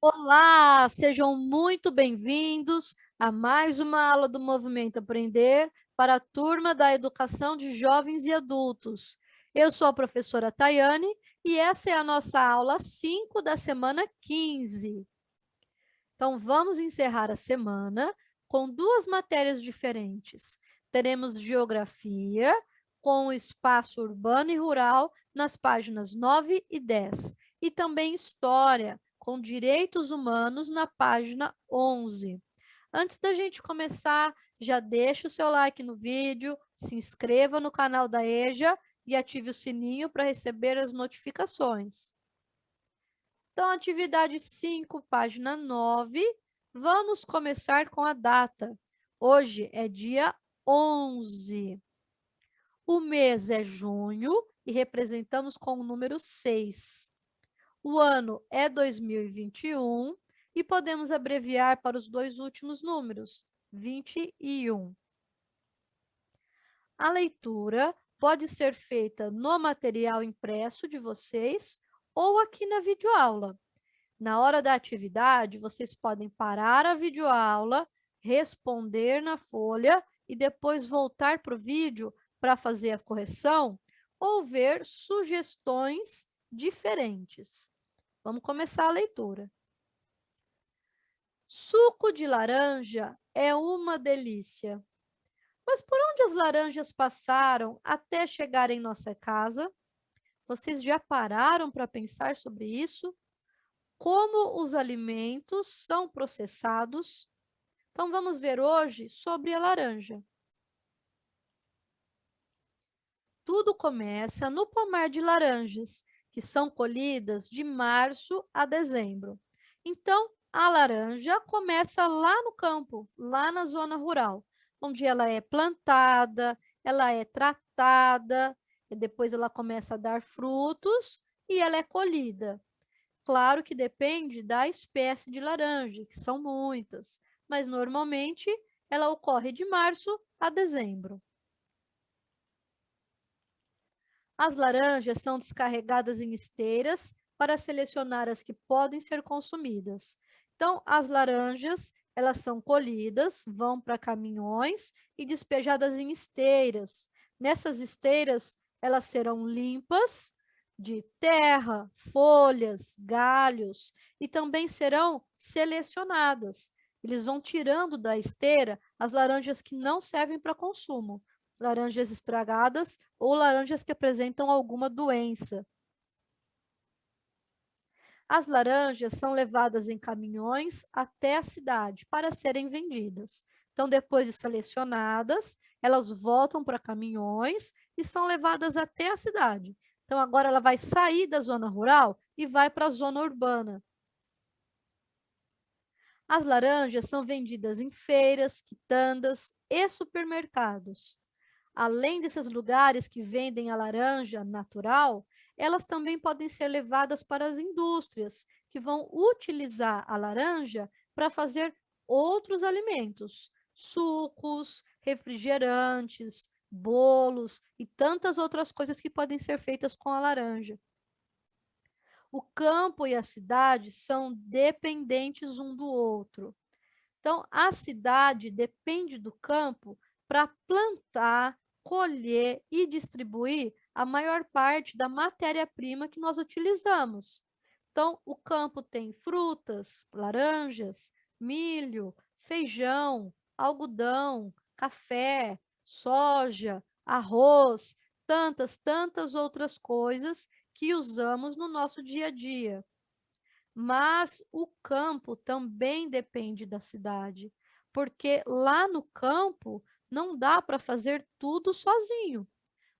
Olá, sejam muito bem-vindos a mais uma aula do Movimento Aprender para a turma da Educação de Jovens e Adultos. Eu sou a professora Tayane e essa é a nossa aula 5 da semana 15. Então, vamos encerrar a semana com duas matérias diferentes. Teremos Geografia, com o espaço urbano e rural, nas páginas 9 e 10. E também História, com direitos humanos, na página 11. Antes da gente começar, já deixa o seu like no vídeo, se inscreva no canal da EJA e ative o sininho para receber as notificações. Então, atividade 5, página 9, vamos começar com a data. Hoje é dia 11. O mês é junho e representamos com o número 6. O ano é 2021 e podemos abreviar para os dois últimos números, 21. A leitura pode ser feita no material impresso de vocês ou aqui na videoaula. Na hora da atividade, vocês podem parar a videoaula, responder na folha e depois voltar para o vídeo para fazer a correção ou ver sugestões diferentes. Vamos começar a leitura. Suco de laranja é uma delícia. Mas por onde as laranjas passaram até chegar em nossa casa? Vocês já pararam para pensar sobre isso? Como os alimentos são processados? Então, vamos ver hoje sobre a laranja. Tudo começa no pomar de laranjas, que são colhidas de março a dezembro. Então, a laranja começa lá no campo, lá na zona rural, onde ela é plantada, ela é tratada, e depois ela começa a dar frutos e ela é colhida. Claro que depende da espécie de laranja, que são muitas, mas normalmente ela ocorre de março a dezembro. As laranjas são descarregadas em esteiras para selecionar as que podem ser consumidas. Então, as laranjas, elas são colhidas, vão para caminhões e despejadas em esteiras. Nessas esteiras, elas serão limpas de terra, folhas, galhos e também serão selecionadas. Eles vão tirando da esteira as laranjas que não servem para consumo, laranjas estragadas ou laranjas que apresentam alguma doença. As laranjas são levadas em caminhões até a cidade para serem vendidas. Então, depois de selecionadas, elas voltam para caminhões e são levadas até a cidade. Então, agora ela vai sair da zona rural e vai para a zona urbana. As laranjas são vendidas em feiras, quitandas e supermercados. Além desses lugares que vendem a laranja natural, elas também podem ser levadas para as indústrias, que vão utilizar a laranja para fazer outros alimentos, sucos, refrigerantes, bolos e tantas outras coisas que podem ser feitas com a laranja. O campo e a cidade são dependentes um do outro. Então, a cidade depende do campo para plantar, colher e distribuir a maior parte da matéria-prima que nós utilizamos. Então, o campo tem frutas, laranjas, milho, feijão, algodão, café, soja, arroz, tantas outras coisas que usamos no nosso dia a dia. Mas o campo também depende da cidade, porque lá no campo não dá para fazer tudo sozinho.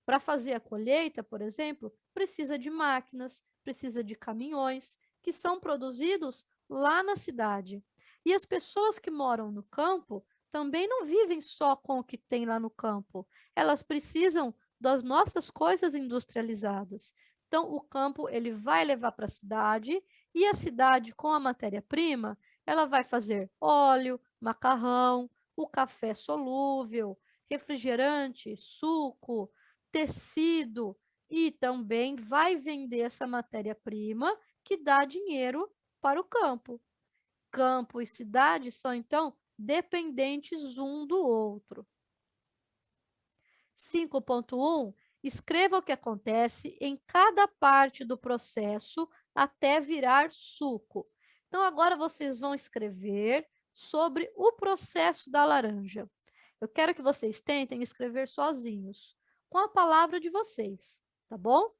Para fazer a colheita, por exemplo, precisa de máquinas, precisa de caminhões, que são produzidos lá na cidade. E as pessoas que moram no campo também não vivem só com o que tem lá no campo. Elas precisam das nossas coisas industrializadas. Então, o campo ele vai levar para a cidade e a cidade, com a matéria-prima, ela vai fazer óleo, macarrão, o café solúvel, refrigerante, suco, tecido e também vai vender essa matéria-prima que dá dinheiro para o campo. campo e cidade são, então, dependentes um do outro. 5.1, escreva o que acontece em cada parte do processo até virar suco. Então, agora vocês vão escrever sobre o processo da laranja. Eu quero que vocês tentem escrever sozinhos, com a palavra de vocês, tá bom?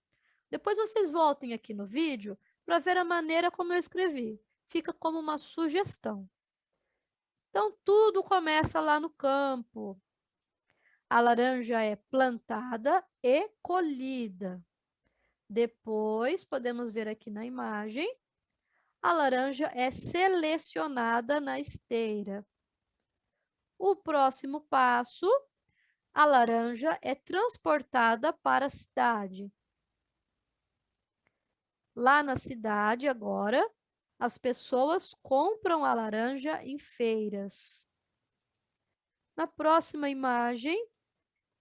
Depois vocês voltem aqui no vídeo para ver a maneira como eu escrevi. Fica como uma sugestão. Então, tudo começa lá no campo. A laranja é plantada e colhida. Depois, podemos ver aqui na imagem, a laranja é selecionada na esteira. O próximo passo, a laranja é transportada para a cidade. Lá na cidade, agora, as pessoas compram a laranja em feiras. Na próxima imagem,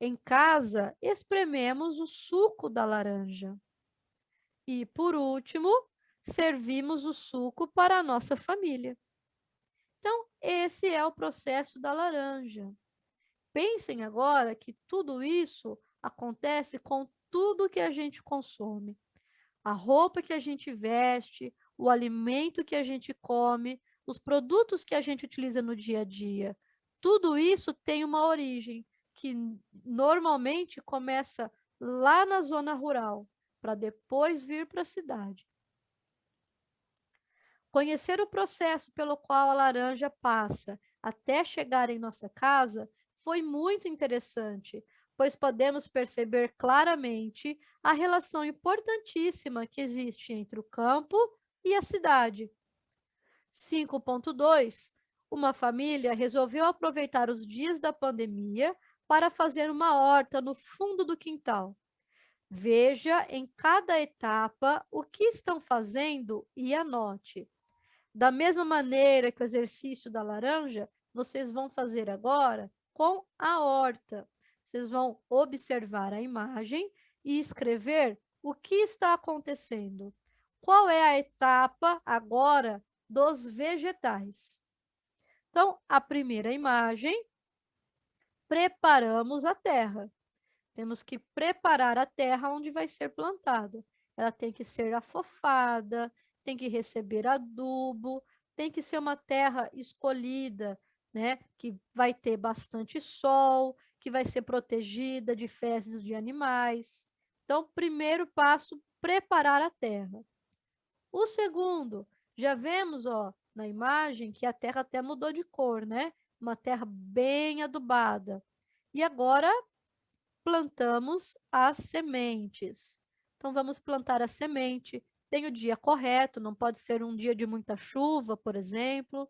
em casa, esprememos o suco da laranja. E, por último, servimos o suco para a nossa família. Então, esse é o processo da laranja. Pensem agora que tudo isso acontece com tudo que a gente consome. A roupa que a gente veste, o alimento que a gente come, os produtos que a gente utiliza no dia a dia. Tudo isso tem uma origem que normalmente começa lá na zona rural, para depois vir para a cidade. Conhecer o processo pelo qual a laranja passa até chegar em nossa casa foi muito interessante, pois podemos perceber claramente a relação importantíssima que existe entre o campo e a cidade. 5.2. Uma família resolveu aproveitar os dias da pandemia para fazer uma horta no fundo do quintal. Veja em cada etapa o que estão fazendo e anote. Da mesma maneira que o exercício da laranja, vocês vão fazer agora com a horta. Vocês vão observar a imagem e escrever o que está acontecendo. Qual é a etapa agora dos vegetais? Então, a primeira imagem, preparamos a terra. Temos que preparar a terra onde vai ser plantada. Ela tem que ser afofada, tem que receber adubo, tem que ser uma terra escolhida, né? Que vai ter bastante sol, que vai ser protegida de fezes de animais. Então, primeiro passo, preparar a terra. O segundo, já vemos, ó, na imagem que a terra até mudou de cor, né? Uma terra bem adubada. E agora plantamos as sementes. Então, vamos plantar a semente. Tem o dia correto, não pode ser um dia de muita chuva, por exemplo.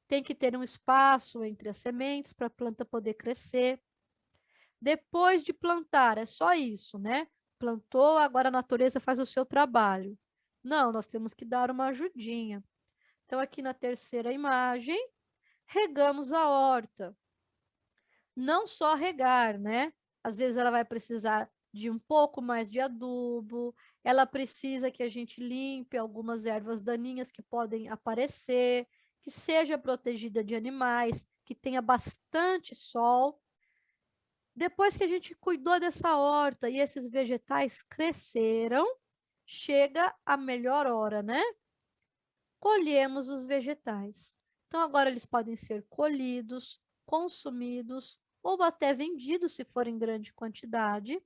Tem que ter um espaço entre as sementes para a planta poder crescer. Depois de plantar, é só isso, né? Plantou, agora a natureza faz o seu trabalho. Não, nós temos que dar uma ajudinha. Então, aqui na terceira imagem, regamos a horta. Não só regar, né? Às vezes ela vai precisar de um pouco mais de adubo, ela precisa que a gente limpe algumas ervas daninhas que podem aparecer, que seja protegida de animais, que tenha bastante sol. Depois que a gente cuidou dessa horta e esses vegetais cresceram, chega a melhor hora, né? Colhemos os vegetais. Então, agora eles podem ser colhidos, consumidos ou até vendidos se for em grande quantidade.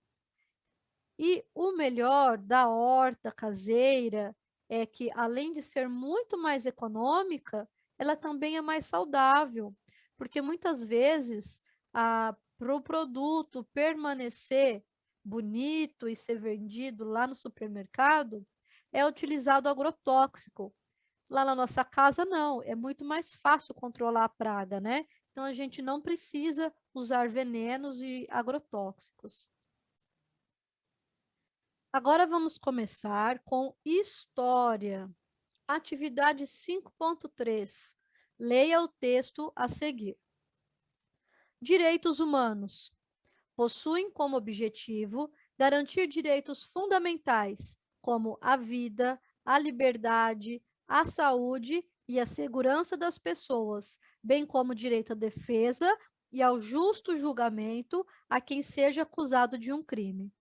E o melhor da horta caseira é que, além de ser muito mais econômica, ela também é mais saudável, porque muitas vezes, para o produto permanecer bonito e ser vendido lá no supermercado, é utilizado agrotóxico. Lá na nossa casa, não, é muito mais fácil controlar a praga, né? Então, a gente não precisa usar venenos e agrotóxicos. Agora vamos começar com história. Atividade 5.3. Leia o texto a seguir. Direitos humanos. Possuem como objetivo garantir direitos fundamentais, como a vida, a liberdade, a saúde e a segurança das pessoas, bem como o direito à defesa e ao justo julgamento a quem seja acusado de um crime.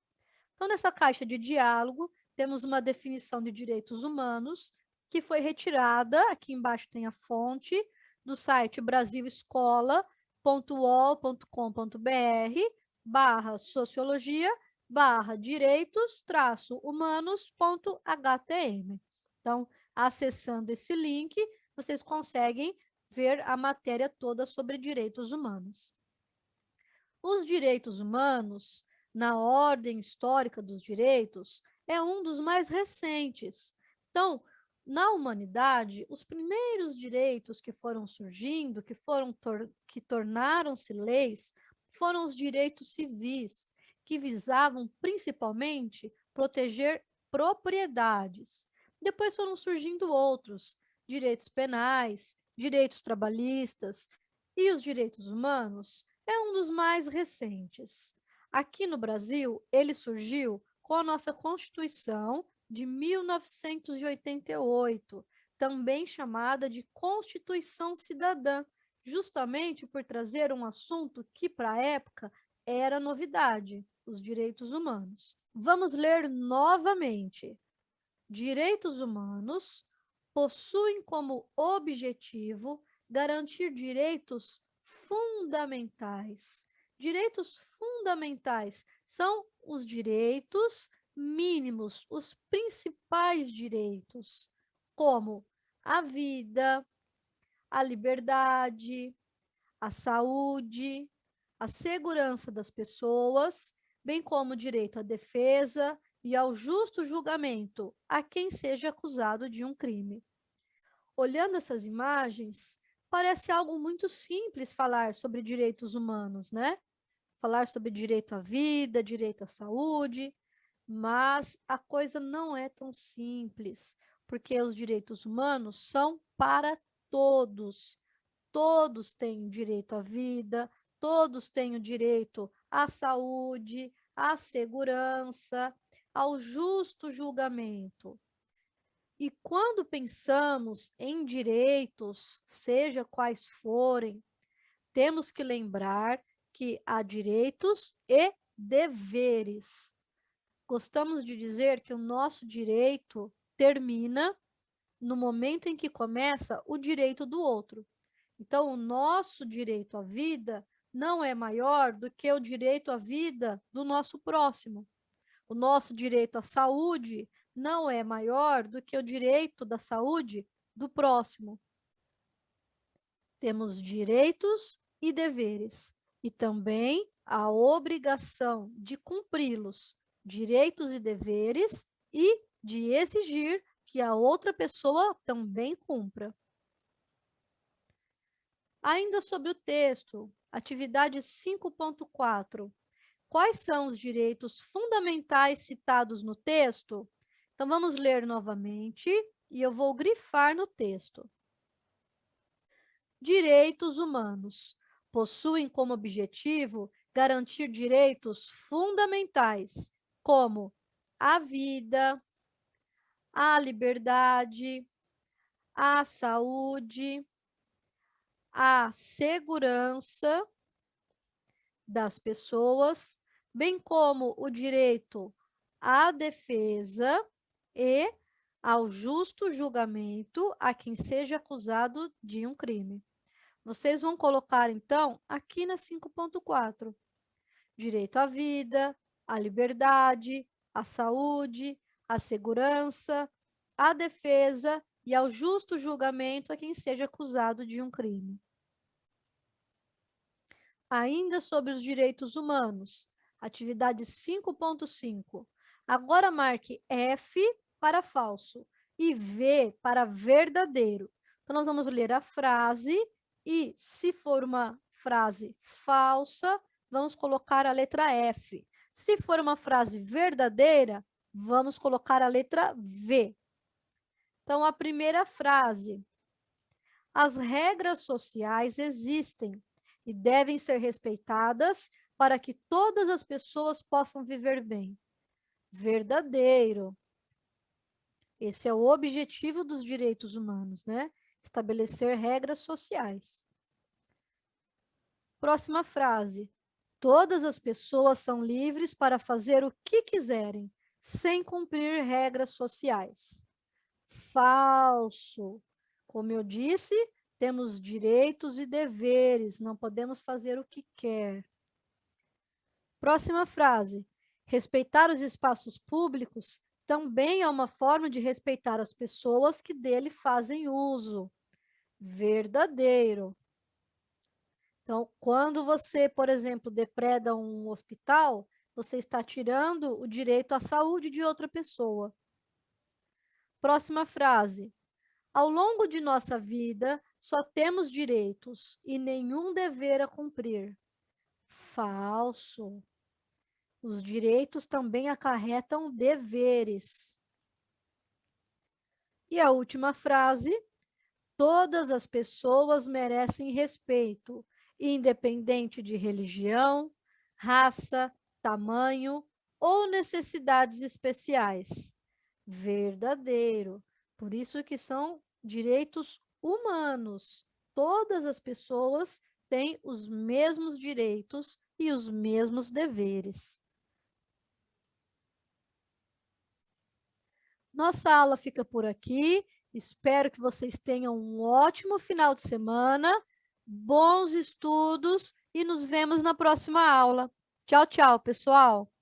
Então, nessa caixa de diálogo, temos uma definição de direitos humanos que foi retirada, aqui embaixo tem a fonte, do site brasilescola.uol.com.br/direitos-humanos.htm. Então, acessando esse link, vocês conseguem ver a matéria toda sobre direitos humanos. Os direitos humanos, na ordem histórica dos direitos, é um dos mais recentes. Então, na humanidade, os primeiros direitos que foram surgindo, que tornaram-se leis, foram os direitos civis, que visavam principalmente proteger propriedades. Depois foram surgindo outros, direitos penais, direitos trabalhistas, e os direitos humanos é um dos mais recentes. Aqui no Brasil, ele surgiu com a nossa Constituição de 1988, também chamada de Constituição Cidadã, justamente por trazer um assunto que, para a época, era novidade, os direitos humanos. Vamos ler novamente. Direitos humanos possuem como objetivo garantir direitos fundamentais. Direitos fundamentais são os direitos mínimos, os principais direitos, como a vida, a liberdade, a saúde, a segurança das pessoas, bem como o direito à defesa e ao justo julgamento a quem seja acusado de um crime. Olhando essas imagens, parece algo muito simples falar sobre direitos humanos, né? Falar sobre direito à vida, direito à saúde, mas a coisa não é tão simples, porque os direitos humanos são para todos. Todos têm direito à vida, todos têm o direito à saúde, à segurança, ao justo julgamento. E quando pensamos em direitos, seja quais forem, temos que lembrar que há direitos e deveres. Gostamos de dizer que o nosso direito termina no momento em que começa o direito do outro. Então, o nosso direito à vida não é maior do que o direito à vida do nosso próximo. O nosso direito à saúde não é maior do que o direito da saúde do próximo. Temos direitos e deveres, e também a obrigação de cumpri-los, direitos e deveres, e de exigir que a outra pessoa também cumpra. Ainda sobre o texto, atividade 5.4. Quais são os direitos fundamentais citados no texto? Então, vamos ler novamente e eu vou grifar no texto. Direitos humanos possuem como objetivo garantir direitos fundamentais, como a vida, a liberdade, a saúde, a segurança das pessoas, bem como o direito à defesa e ao justo julgamento a quem seja acusado de um crime. Vocês vão colocar, então, aqui na 5.4, direito à vida, à liberdade, à saúde, à segurança, à defesa e ao justo julgamento a quem seja acusado de um crime. Ainda sobre os direitos humanos, atividade 5.5. Agora marque F para falso e V para verdadeiro. Então, nós vamos ler a frase e, se for uma frase falsa, vamos colocar a letra F. Se for uma frase verdadeira, vamos colocar a letra V. Então, a primeira frase. As regras sociais existem e devem ser respeitadas para que todas as pessoas possam viver bem. Verdadeiro. Esse é o objetivo dos direitos humanos, né? estabelecer regras sociais. Próxima frase. Todas as pessoas são livres para fazer o que quiserem, sem cumprir regras sociais. Falso. Como eu disse, temos direitos e deveres, não podemos fazer o que quer. Próxima frase. Respeitar os espaços públicos também é uma forma de respeitar as pessoas que dele fazem uso. Verdadeiro. Então, quando você, por exemplo, depreda um hospital, você está tirando o direito à saúde de outra pessoa. Próxima frase. Ao longo de nossa vida, só temos direitos e nenhum dever a cumprir. Falso. Os direitos também acarretam deveres. E a última frase. Todas as pessoas merecem respeito, independente de religião, raça, tamanho ou necessidades especiais. Verdadeiro. Por isso que são direitos humanos. Todas as pessoas têm os mesmos direitos e os mesmos deveres. Nossa aula fica por aqui. Espero que vocês tenham um ótimo final de semana, bons estudos e nos vemos na próxima aula. Tchau, tchau, pessoal!